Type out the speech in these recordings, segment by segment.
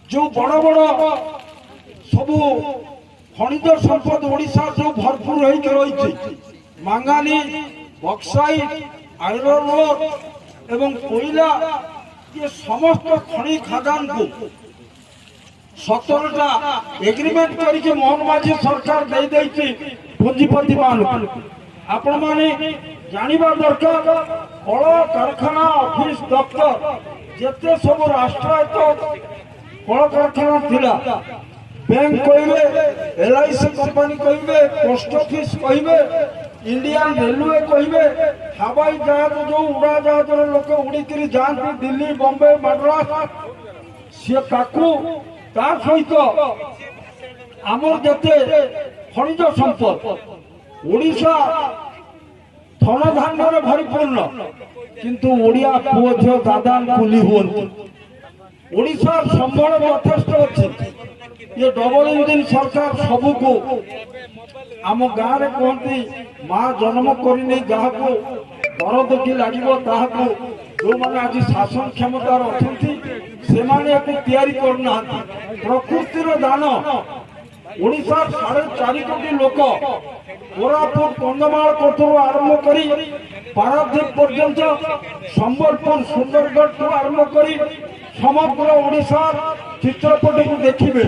जो बड़ बड़ सब खनिज संपद ओडिशा जो भरपूर रही मांगानी बक्साइट आयरन ओर एवं कोयला ये समस्त खनि खदान को 17टा एग्रीमेंट करके मोहन माझी सरकार दे देती पुंजीपति मान आपण माने जानिबा दरकार कल कारखाना ऑफिस दफ्तर जेते सब राष्ट्रायत्त कल कारखाना थिला बैंक कहिबे एलआईसी कंपनी कहिबे पोस्ट ऑफिस कहिबे इंडियन रेलवे कहिबे हवाई जहाज जो उड़ा जहाज लोक उड़ी जाती दिल्ली बॉम्बे मद्रास सी ताकू ता सहित आमर जेते खनिज संपद ओडिशा धन धान्य भरिपूर्ण किंतु ओडिया पुओ झियो दादा कुली हुअନ୍ତି ओडिशा संबल यथेष्ट अच्छी ये डबल इंजिन सरकार सबू को आम गाँव में कहती माँ जन्म करनी जहाँ को दरद की लगे जो मैंने आज शासन क्षमतार अच्छा करना प्रकृतिर दान ओडिशा 4.5 कोटी लोक कोरापुट कंधमाल कोठू आरंभ कर पारादीप पर्यंत संबलपुर सुंदरगढ़ ठू आरंभ कर समग्र ओडिशा चित्रपट को देखिए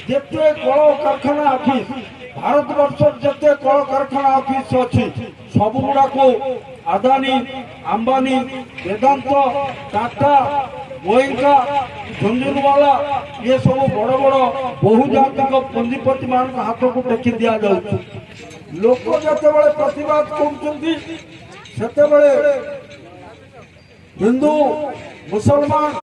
जिते कल कारखाना ऑफिस भारत वर्ष जिते कल कारखाना ऑफिस अच्छी सब गुड़ाक आदानी अंबानी वेदांत टाटा गोयंका झुंझुनवाला ये सब बड़ बड़ बहुजातिक पुंजीपति मान हाथ को टेकी दि जाऊँ लोक जिते प्रतिवाद कर हिंदू मुसलमान